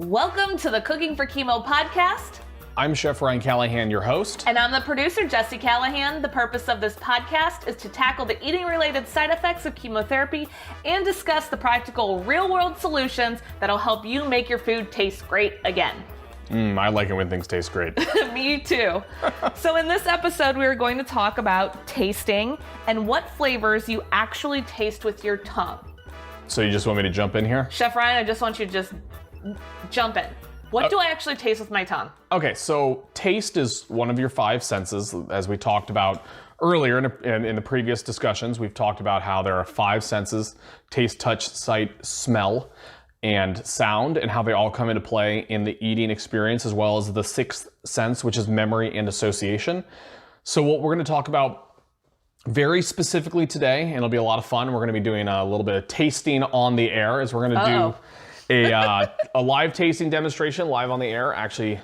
Welcome to the Cooking for Chemo podcast. I'm Chef Ryan Callahan, your host. And I'm the producer, Jesse Callahan. The purpose of this podcast is to tackle the eating-related side effects of chemotherapy and discuss the practical, real-world solutions that'll help you make your food taste great again. I like it when things taste great. Me too. So in this episode, we are going to talk about tasting and what flavors you actually taste with your tongue. So you just want me to jump in here? Chef Ryan, I just want you to just jump in. What do I actually taste with my tongue? Okay, so taste is one of your five senses, as we talked about earlier in the previous discussions. We've talked about how there are five senses: taste, touch, sight, smell, and sound, and how they all come into play in the eating experience, as well as the sixth sense, which is memory and association. So what we're going to talk about very specifically today, and it'll be a lot of fun, we're going to be doing a little bit of tasting on the air, as we're going to do a live tasting demonstration live on the air. Actually,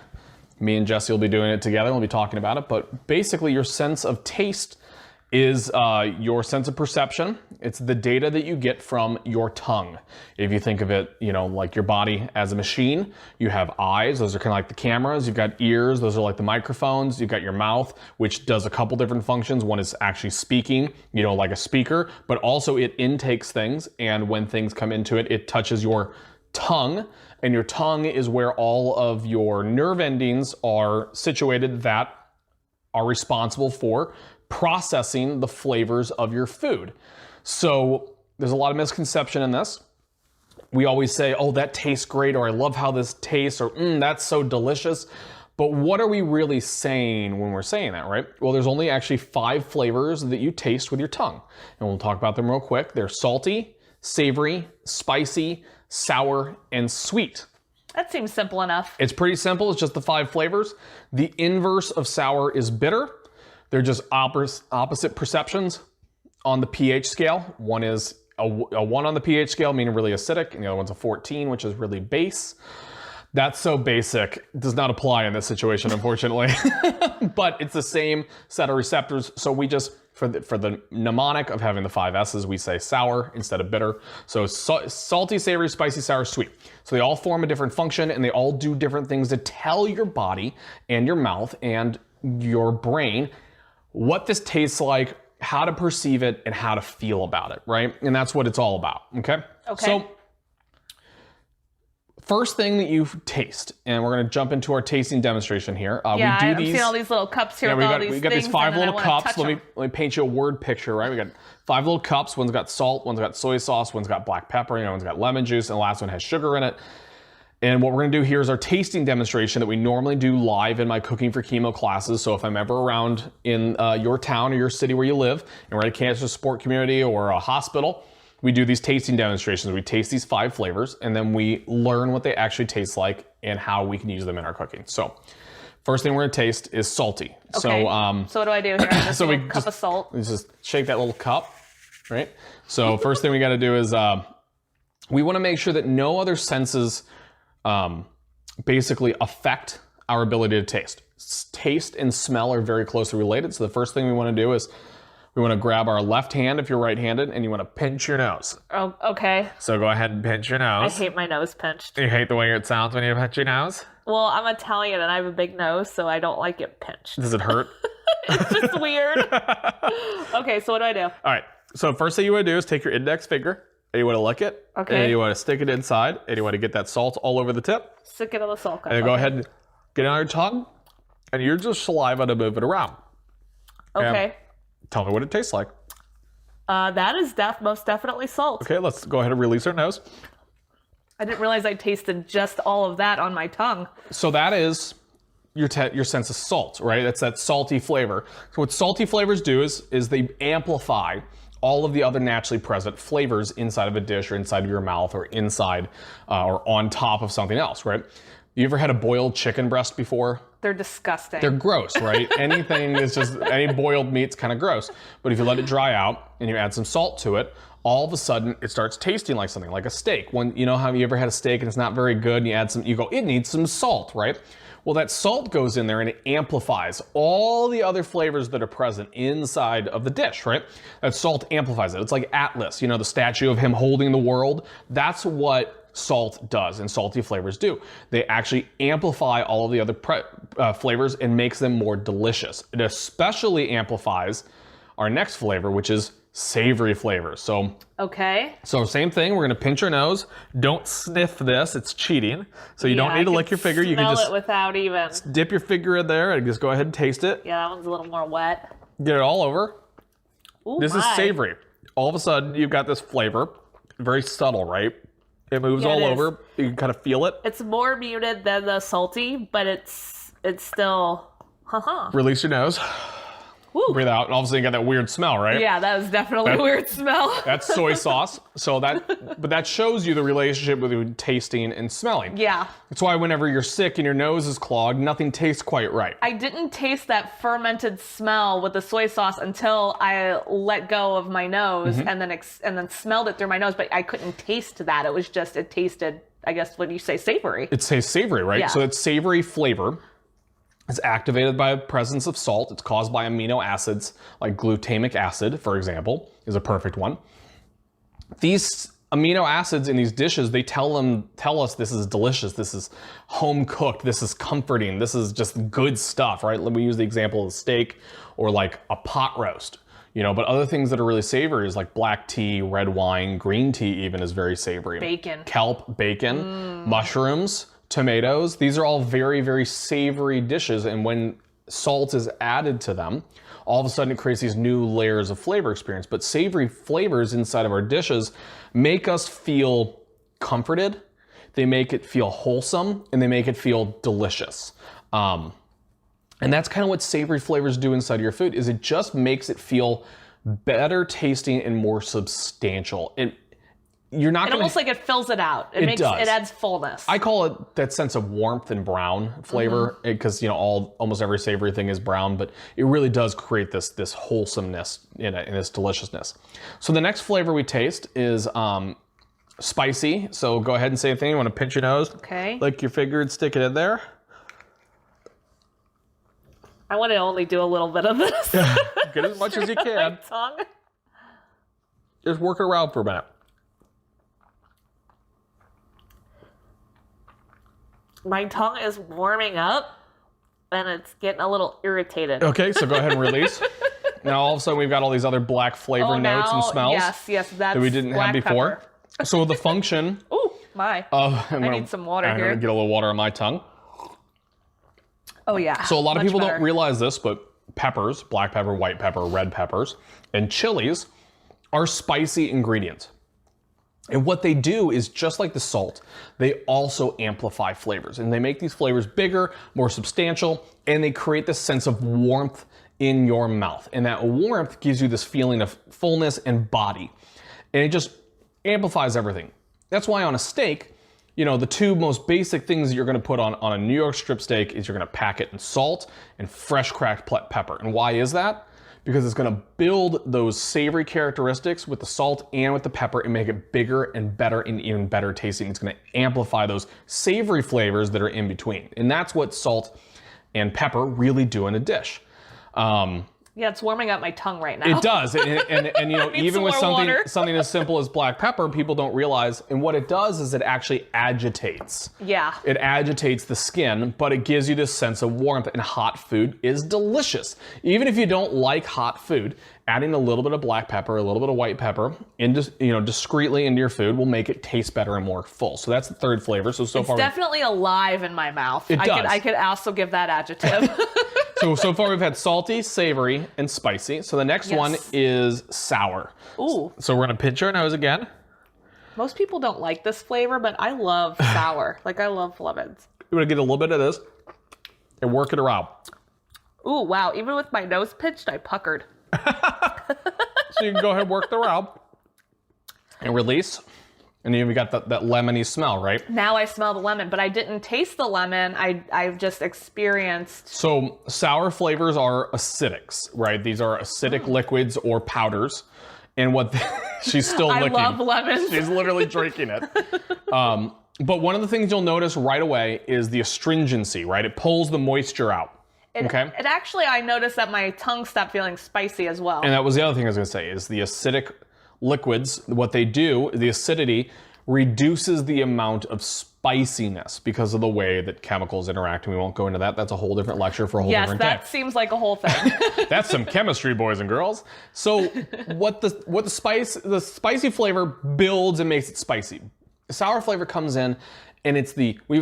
me and Jesse will be doing it together. We'll be talking about it. But basically, your sense of taste is your sense of perception. It's the data that you get from your tongue. If you think of it, like your body as a machine, you have eyes. Those are kind of like the cameras. You've got ears. Those are like the microphones. You've got your mouth, which does a couple different functions. One is actually speaking, like a speaker, but also it intakes things. And when things come into it, it touches your tongue, and your tongue is where all of your nerve endings are situated that are responsible for processing the flavors of your food. So there's a lot of misconception in this. We always say, oh, that tastes great, or I love how this tastes, or that's so delicious. But what are we really saying when we're saying that, right? Well, there's only actually 5 flavors that you taste with your tongue, and we'll talk about them real quick. They're salty, savory, spicy, sour, and sweet. That seems simple enough. It's pretty simple. It's just the 5 flavors. The inverse of sour is bitter. They're just opposite perceptions on the pH scale. One is a 1 on the pH scale, meaning really acidic, and the other one's a 14, which is really base. That's so basic. It does not apply in this situation, unfortunately. But it's the same set of receptors. So we just, for the mnemonic of having the 5 S's, we say sour instead of bitter. So salty, savory, spicy, sour, sweet. So they all form a different function, and they all do different things to tell your body and your mouth and your brain what this tastes like, how to perceive it, and how to feel about it, right? And that's what it's all about, okay? Okay. So first thing that you taste, and we're going to jump into our tasting demonstration here. I'm seeing all these little cups here with all these things. We got these 5 little cups. Let me paint you a word picture, right? We got 5 little cups. One's got salt, one's got soy sauce, one's got black pepper, one's got lemon juice, and the last one has sugar in it. And what we're going to do here is our tasting demonstration that we normally do live in my Cooking for Chemo classes. So if I'm ever around in your town or your city where you live, and we're at a cancer support community or a hospital, we do these tasting demonstrations. We taste these 5 flavors, and then we learn what they actually taste like and how we can use them in our cooking. So first thing we're going to taste is salty. Okay. So what do I do here? Just a cup of salt. We just shake that little cup, right? So first thing we got to do is we want to make sure that no other senses basically affect our ability to taste. Taste and smell are very closely related. So the first thing we want to do is we want to grab our left hand if you're right-handed, and you want to pinch your nose. Oh, okay. So go ahead and pinch your nose. I hate my nose pinched. You hate the way it sounds when you pinch your nose? Well, I'm Italian and I have a big nose, so I don't like it pinched. Does it hurt? It's just weird. Okay, so what do I do? All right. So first thing you want to do is take your index finger, and you want to lick it. Okay. And you want to stick it inside, and you want to get that salt all over the tip. Stick it on the salt cup. And then go ahead and get it on your tongue, and use your saliva to move it around. Okay. And tell me what it tastes like. That is most definitely salt. Okay, let's go ahead and release our nose. I didn't realize I tasted just all of that on my tongue. So that is your sense of salt, right? That's that salty flavor. So what salty flavors do is they amplify all of the other naturally present flavors inside of a dish or inside of your mouth or inside or on top of something else, right? You ever had a boiled chicken breast before? They're disgusting. They're gross, right? Anything is just, any boiled meat's kind of gross. But if you let it dry out and you add some salt to it, all of a sudden it starts tasting like something, like a steak. When, how you ever had a steak and it's not very good and you add some, you go, it needs some salt, right? Well, that salt goes in there and it amplifies all the other flavors that are present inside of the dish, right? That salt amplifies it. It's like Atlas, the statue of him holding the world. That's what salt does and salty flavors do. They actually amplify all of the other flavors and makes them more delicious. It especially amplifies our next flavor, which is savory flavors. So same thing, we're gonna pinch our nose. Don't sniff this, it's cheating. So you don't need to lick your finger. You can just smell it without even. Dip your finger in there and just go ahead and taste it. Yeah, that one's a little more wet. Get it all over. Ooh, this is savory. All of a sudden, you've got this flavor. Very subtle, right? It moves all over. You can kind of feel it. It's more muted than the salty, but it's still, Release your nose. Woo. Breathe out, and all of a sudden you got that weird smell, right? Yeah, that was definitely a weird smell. That's soy sauce. So but that shows you the relationship between tasting and smelling. Yeah. That's why whenever you're sick and your nose is clogged, nothing tastes quite right. I didn't taste that fermented smell with the soy sauce until I let go of my nose and then smelled it through my nose, but I couldn't taste that. It was just, it tasted, I guess, what do you say, savory? It tastes savory, right? Yeah. So that savory flavor is activated by the presence of salt. It's caused by amino acids, like glutamic acid, for example, is a perfect one. These amino acids in these dishes, they tell us this is delicious, this is home cooked, this is comforting, this is just good stuff, right? Let me use the example of a steak or like a pot roast, but other things that are really savory is like black tea, red wine, green tea even is very savory. Bacon. Kelp, bacon, mushrooms, tomatoes. These are all very, very savory dishes, and when salt is added to them, all of a sudden it creates these new layers of flavor experience. But savory flavors inside of our dishes make us feel comforted, they make it feel wholesome, and they make it feel delicious. And that's kind of what savory flavors do inside of your food, is it just makes it feel better tasting and more substantial. You're not gonna, almost like it fills it out. It adds fullness. I call it that sense of warmth and brown flavor, because almost every savory thing is brown, but it really does create this wholesomeness in this deliciousness. So the next flavor we taste is spicy. So go ahead and say a thing. You want to pinch your nose, lick your finger and stick it in there. I want to only do a little bit of this. Get as much as you can. My tongue. Just work it around for a minute. My tongue is warming up and it's getting a little irritated. Okay, so go ahead and release. Now all of a sudden we've got all these other black flavor notes and smells yes, that we didn't have before. Pepper. So the function I need some water I'm here. gonna get a little water on my tongue. Oh yeah. So a lot of people don't realize this, but peppers, black pepper, white pepper, red peppers, and chilies are spicy ingredients. And what they do is, just like the salt, they also amplify flavors, and they make these flavors bigger, more substantial, and they create this sense of warmth in your mouth. And that warmth gives you this feeling of fullness and body. And it just amplifies everything. That's why on a steak, the two most basic things that you're gonna put on a New York strip steak is you're gonna pack it in salt and fresh cracked pepper. And why is that? Because it's gonna build those savory characteristics with the salt and with the pepper and make it bigger and better and even better tasting. It's gonna amplify those savory flavors that are in between. And that's what salt and pepper really do in a dish. Yeah, it's warming up my tongue right now. It does, and even with something as simple as black pepper, people don't realize, and what it does is it actually agitates. Yeah. It agitates the skin, but it gives you this sense of warmth, and hot food is delicious. Even if you don't like hot food, adding a little bit of black pepper, a little bit of white pepper, discreetly into your food will make it taste better and more full. So that's the third flavor. So far, it's definitely alive in my mouth. I could also give that adjective. So far we've had salty, savory, and spicy. So the next one is sour. Ooh. So we're gonna pinch our nose again. Most people don't like this flavor, but I love sour. Like, I love lemons. We're gonna get a little bit of this and work it around. Ooh, wow. Even with my nose pinched, I puckered. So you can go ahead and work it around and release. And then we got that lemony smell, right? Now I smell the lemon, but I didn't taste the lemon. I've just experienced. So sour flavors are acidics, right? These are acidic liquids or powders. And she's still licking. I love lemons. She's literally drinking it. But one of the things you'll notice right away is the astringency, right? It pulls the moisture out. It actually, I noticed that my tongue stopped feeling spicy as well. And that was the other thing I was gonna say, is the acidic liquids, what they do, the acidity reduces the amount of spiciness because of the way that chemicals interact. And we won't go into that. That's a whole different lecture for a whole different day. Yes, that seems like a whole thing. That's some chemistry, boys and girls. So what the spicy flavor builds and makes it spicy. The sour flavor comes in, and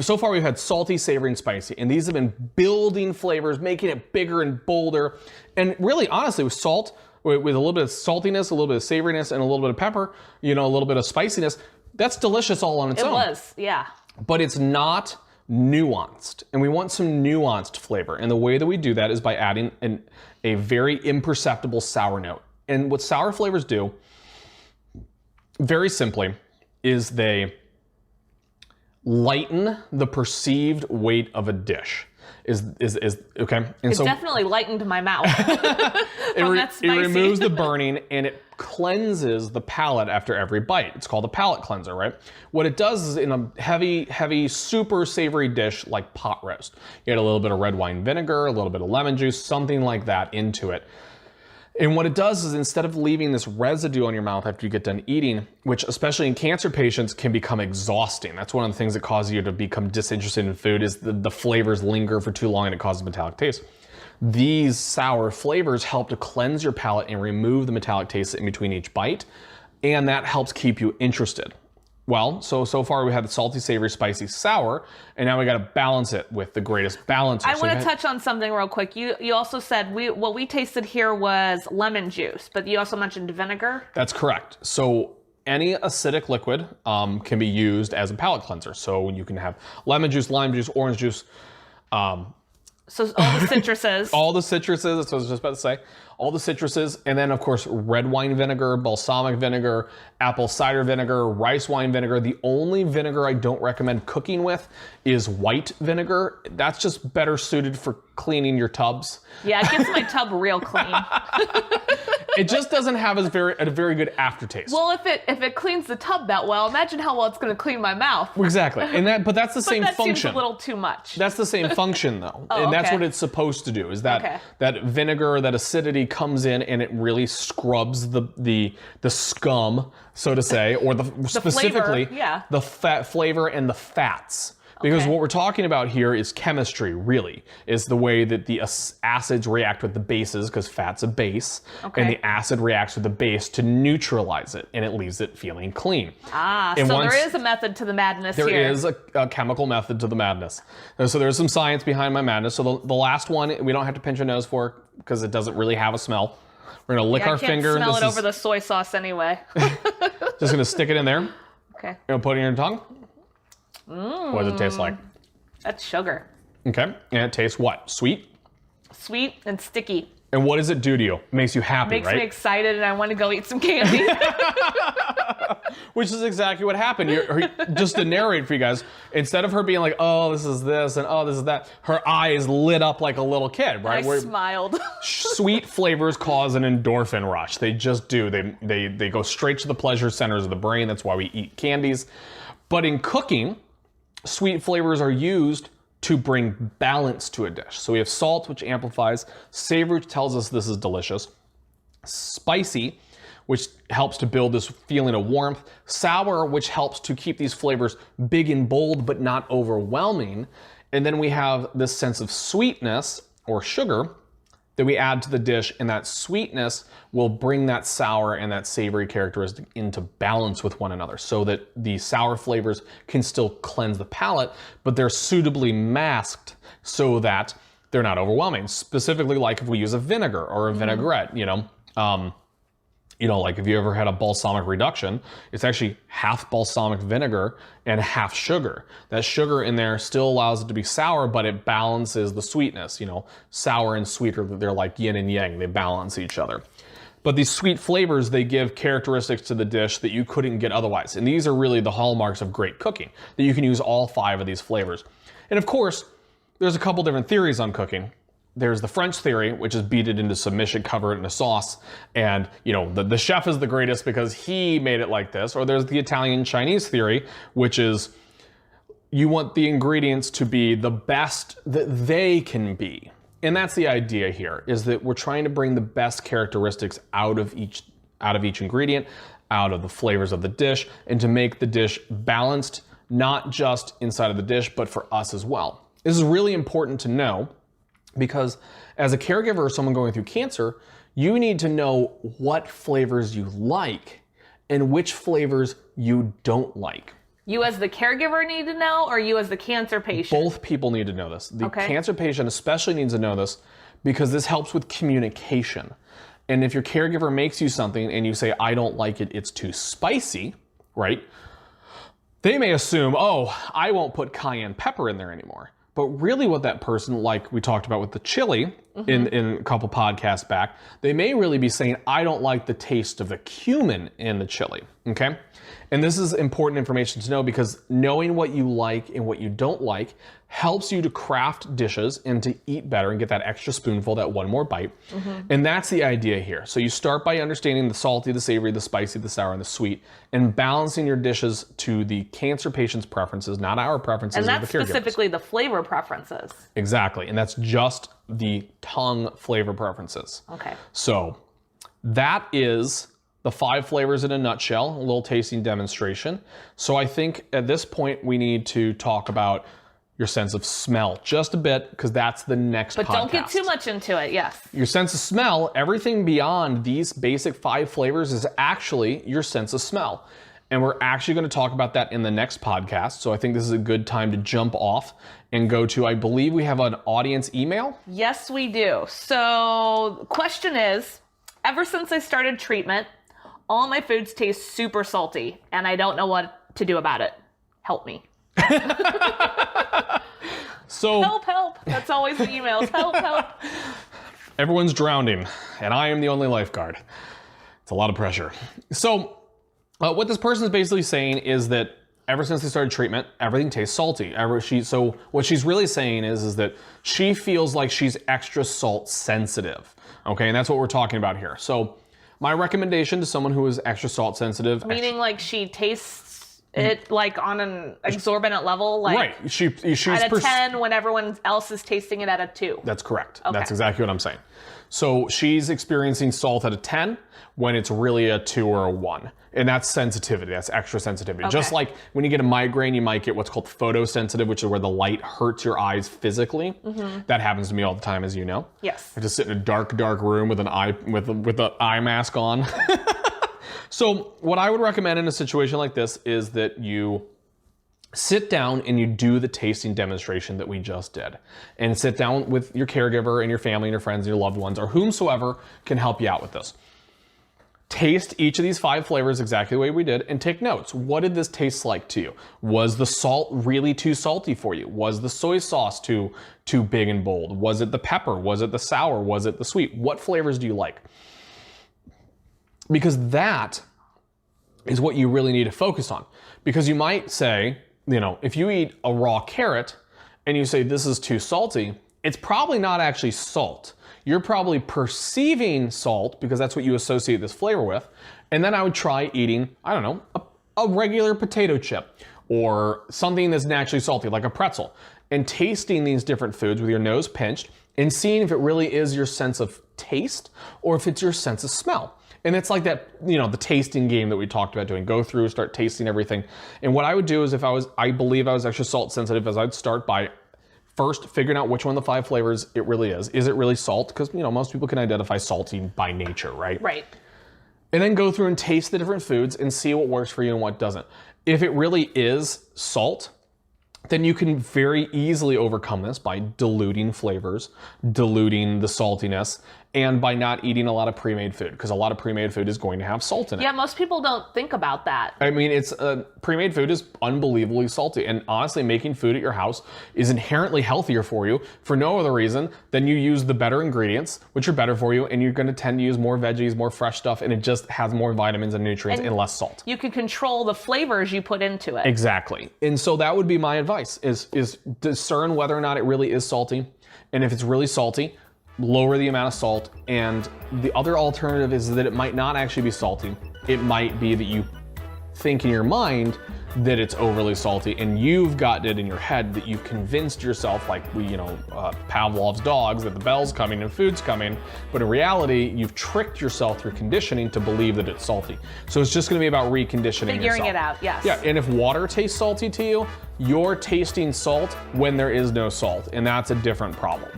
so far we've had salty, savory, and spicy, and these have been building flavors, making it bigger and bolder. And really, honestly, with salt, with a little bit of saltiness, a little bit of savoriness, and a little bit of pepper, a little bit of spiciness, that's delicious all on its own. It was, yeah. But it's not nuanced, and we want some nuanced flavor. And the way that we do that is by adding a very imperceptible sour note. And what sour flavors do, very simply, is they lighten the perceived weight of a dish. Is okay. And it definitely lightened my mouth. It removes the burning, and it cleanses the palate after every bite. It's called a palate cleanser, right? What it does is in a heavy, super savory dish like pot roast, you add a little bit of red wine vinegar, a little bit of lemon juice, something like that into it. And what it does is instead of leaving this residue on your mouth after you get done eating, which especially in cancer patients can become exhausting. That's one of the things that causes you to become disinterested in food is the flavors linger for too long and it causes metallic taste. These sour flavors help to cleanse your palate and remove the metallic taste in between each bite. And that helps keep you interested. Well, so far we had the salty, savory, spicy, sour, and now we got to balance it with the greatest balancer. I want to touch on something real quick. You also said what we tasted here was lemon juice, but you also mentioned vinegar. That's correct. So any acidic liquid can be used as a palate cleanser. So you can have lemon juice, lime juice, orange juice. So all the citruses. All the citruses, that's what I was just about to say. All the citruses, and then of course red wine vinegar, balsamic vinegar, apple cider vinegar, rice wine vinegar. The only vinegar I don't recommend cooking with is white vinegar. That's just better suited for cleaning your tubs. Yeah, it gets my tub real clean. It just doesn't have a very good aftertaste. Well, if it cleans the tub that well, imagine how well it's going to clean my mouth. Exactly, but that's the same that function. Seems a little too much. That's the same function though, Oh, and that's okay. what it's supposed to do. Is that vinegar, that acidity comes in and it really scrubs the scum, so to say, or specifically flavor, yeah. the fat flavor and the fats. Because what we're talking about here is chemistry, really, is the way that the acids react with the bases, because fat's a base, and the acid reacts with the base to neutralize it, and it leaves it feeling clean. And so there is a method to the madness here. There is a chemical method to the madness. And so there's some science behind my madness. So the last one, we don't have to pinch our nose for because it doesn't really have a smell. We're gonna lick our finger. I can't smell it over the soy sauce anyway. Just gonna stick it in there. Okay. You're gonna put it in your tongue. What does it taste like? That's sugar. Okay, and it tastes what? Sweet? Sweet and sticky. And what does it do to you? It makes you happy, Makes right? me excited and I want to go eat some candy. Which is exactly what happened. Just to narrate for you guys, instead of her being like, oh, this is this and oh, this is that, her eyes lit up like a little kid, right? I smiled. Sweet flavors cause an endorphin rush. They just do. They go straight to the pleasure centers of the brain. That's why we eat candies. But in cooking, sweet flavors are used to bring balance to a dish. So we have salt, which amplifies, savory, which tells us this is delicious, spicy, which helps to build this feeling of warmth, sour, which helps to keep these flavors big and bold but not overwhelming, and then we have this sense of sweetness or sugar that we add to the dish, and that sweetness will bring that sour and that savory characteristic into balance with one another so that the sour flavors can still cleanse the palate, but they're suitably masked so that they're not overwhelming. Specifically, like if we use a vinegar or a vinaigrette, like if you ever had a balsamic reduction, it's actually half balsamic vinegar and half sugar. That sugar in there still allows it to be sour, but it balances the sweetness. Sour and sweet they're like yin and yang. They balance each other. But these sweet flavors, they give characteristics to the dish that you couldn't get otherwise. And these are really the hallmarks of great cooking, that you can use all 5 of these flavors. And of course, there's a couple different theories on cooking. There's the French theory, which is beat it into submission, cover it in a sauce, and the chef is the greatest because he made it like this. Or there's the Italian Chinese theory, which is you want the ingredients to be the best that they can be. And that's the idea here, is that we're trying to bring the best characteristics out of each ingredient, out of the flavors of the dish and to make the dish balanced, not just inside of the dish, but for us as well. This is really important to know because as a caregiver or someone going through cancer, you need to know what flavors you like and which flavors you don't like. You as the caregiver need to know, or you as the cancer patient? Both people need to know this. The cancer patient especially needs to know this because this helps with communication. And if your caregiver makes you something and you say, I don't like it, it's too spicy, right? They may assume, oh, I won't put cayenne pepper in there anymore. But really what that person, like we talked about with the chili in a couple podcasts back, they may really be saying, I don't like the taste of the cumin in the chili, okay? And this is important information to know because knowing what you like and what you don't like helps you to craft dishes and to eat better and get that extra spoonful, that one more bite. And that's the idea here. So you start by understanding the salty, the savory, the spicy, the sour, and the sweet, and balancing your dishes to the cancer patient's preferences, not our preferences. And that's the caregivers. specifically the flavor preferences. Exactly, and that's just the tongue flavor preferences. Okay. So that is the 5 flavors in a nutshell, a little tasting demonstration. So I think at this point we need to talk about your sense of smell just a bit because that's the next podcast. But don't get too much into it, yes. Your sense of smell, everything beyond these basic 5 flavors is actually your sense of smell. And we're actually going to talk about that in the next podcast. So I think this is a good time to jump off and go to, I believe we have an audience email. Yes, we do. So the question is, ever since I started treatment, all my foods taste super salty and I don't know what to do about it. Help me. So help. That's always the emails. Help. Everyone's drowning and I am the only lifeguard. It's a lot of pressure. So what this person is basically saying is that ever since they started treatment, everything tastes salty. So what she's really saying is that she feels like she's extra salt sensitive. Okay, and that's what we're talking about here. So my recommendation to someone who is extra salt sensitive, meaning like she tastes it like on an exorbitant level, like right? She's at a 10 when everyone else is tasting it at a 2. That's correct. Okay. That's exactly what I'm saying. So she's experiencing salt at a 10 when it's really a 2 or a 1. And that's sensitivity, that's extra sensitivity. Okay. Just like when you get a migraine, you might get what's called photosensitive, which is where the light hurts your eyes physically. That happens to me all the time, as you know. Yes. I just sit in a dark room with an eye mask on. So what I would recommend in a situation like this is that you sit down and you do the tasting demonstration that we just did. And sit down with your caregiver and your family and your friends and your loved ones or whomsoever can help you out with this. Taste each of these 5 flavors exactly the way we did and take notes. What did this taste like to you? Was the salt really too salty for you? Was the soy sauce too big and bold? Was it the pepper? Was it the sour? Was it the sweet? What flavors do you like? Because that is what you really need to focus on. Because you might say, if you eat a raw carrot and you say this is too salty, it's probably not actually salt. You're probably perceiving salt because that's what you associate this flavor with. And then I would try eating, I don't know, a regular potato chip or something that's naturally salty like a pretzel and tasting these different foods with your nose pinched and seeing if it really is your sense of taste or if it's your sense of smell. And it's like that, the tasting game that we talked about doing. Go through, start tasting everything. And what I would do is I believe I was extra salt sensitive, as I'd start by first figuring out which one of the 5 flavors it really is. Is it really salt? Because, most people can identify salty by nature, right? Right. And then go through and taste the different foods and see what works for you and what doesn't. If it really is salt, then you can very easily overcome this by diluting flavors, diluting the saltiness, and by not eating a lot of pre-made food, because a lot of pre-made food is going to have salt in it. Yeah, most people don't think about that. I mean, pre-made food is unbelievably salty, and honestly, making food at your house is inherently healthier for you for no other reason than you use the better ingredients, which are better for you, and you're going to tend to use more veggies, more fresh stuff, and it just has more vitamins and nutrients and less salt. You can control the flavors you put into it. Exactly. And so that would be my advice, is discern whether or not it really is salty, and if it's really salty, lower the amount of salt. And the other alternative is that it might not actually be salty. It might be that you think in your mind that it's overly salty, and you've gotten it in your head that you've convinced yourself, like Pavlov's dogs, that the bell's coming and food's coming, but in reality, you've tricked yourself through conditioning to believe that it's salty. So it's just gonna be about reconditioning Figuring yourself. it out, yes. Yeah, and if water tastes salty to you, you're tasting salt when there is no salt, and that's a different problem.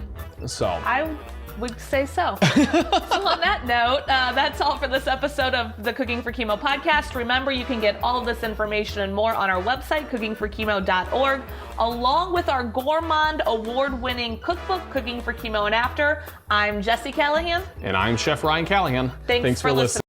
So I would say so. So on that note, that's all for this episode of the Cooking for Chemo podcast. Remember, you can get all of this information and more on our website, cookingforchemo.org, along with our Gourmand award-winning cookbook, Cooking for Chemo and After. I'm Jessie Callahan. And I'm Chef Ryan Callahan. Thanks for listening.